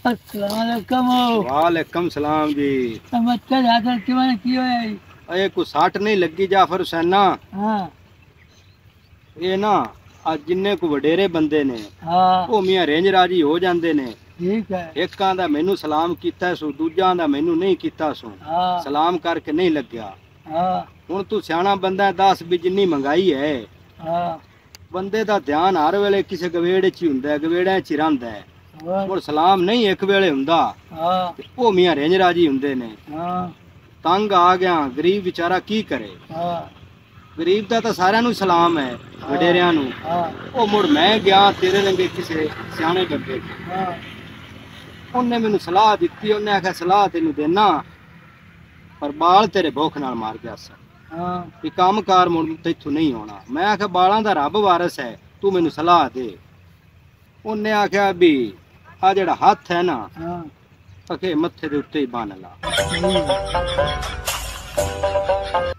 अस्सलाम वालेकुम सलाम जी। तमक्कल हासिल किवन की होया है? अये को सट नहीं लगी जाफर हुसैना। हाँ ये ना आज जिन्ने को वडेरे बंदे ने हाँ वो मियां रेंज राजी हो जाते ने। ठीक है। एक दा मैनू सलाम कीता सो, दूजा दा मैनू नहीं कीता सो। हाँ सलाम करके नहीं लग्या। हाँ हुण तू सियाणा बंदा है, दस भी जिन्नी मंगाई है हाँ बंदे दा ध्यान हर वेले किसी गवेड़े च ही हुंदा है, गवेड़े च ही रहिंदा है। और हुण सलाम नहीं एक वेले हुंदा हाँ ते वो मियां रेंज राजी हुंदे ने। हाँ तंग आ गया, गरीब बेचारा की करे। हाँ गरीब दा तो सारिਆਂ ਨੂੰ सलाम है, वडेरियां ਨੂੰ। हाँ ਉਹ ਮੁੜ ਮੈਂ ਗਿਆ ਤੇਰੇ ਰੰਗੇ ਕਿਸੇ ਸਿਆਣੇ ਬੰਦੇ ਕੋਲ। हाँ ਉਹਨੇ ਮੈਨੂੰ ਸਲਾਹ ਦਿੱਤੀ, ਉਹਨੇ ਆਖਿਆ ਸਲਾਹ ਤੈਨੂੰ ਦੇਣਾ ਪਰ ਬਾਲ ਤੇਰੇ ਭੁੱਖ ਨਾਲ ਮਾਰ ਗਿਆ ਸਰ। हाँ ਵੀ ਕੰਮਕਾਰ ਮੁੜ ਤੈਥੋਂ ਨਹੀਂ ਹੋਣਾ। ਮੈਂ ਆਖਿਆ ਬਾਲਾਂ ਦਾ ਰੱਬ ਵਾਰਸ ਹੈ, ਤੂੰ ਮੈਨੂੰ ਸਲਾਹ ਦੇ। ਉਹਨੇ ਆਖਿਆ ਵੀ ਆ ਜਿਹੜਾ ਹੱਥ ਹੈ ਨਾ हाँ ਅਖੇ ਮੱਥੇ ਦੇ ਉੱਤੇ ਹੀ ਬੰਨ ਲਾ। ठीक।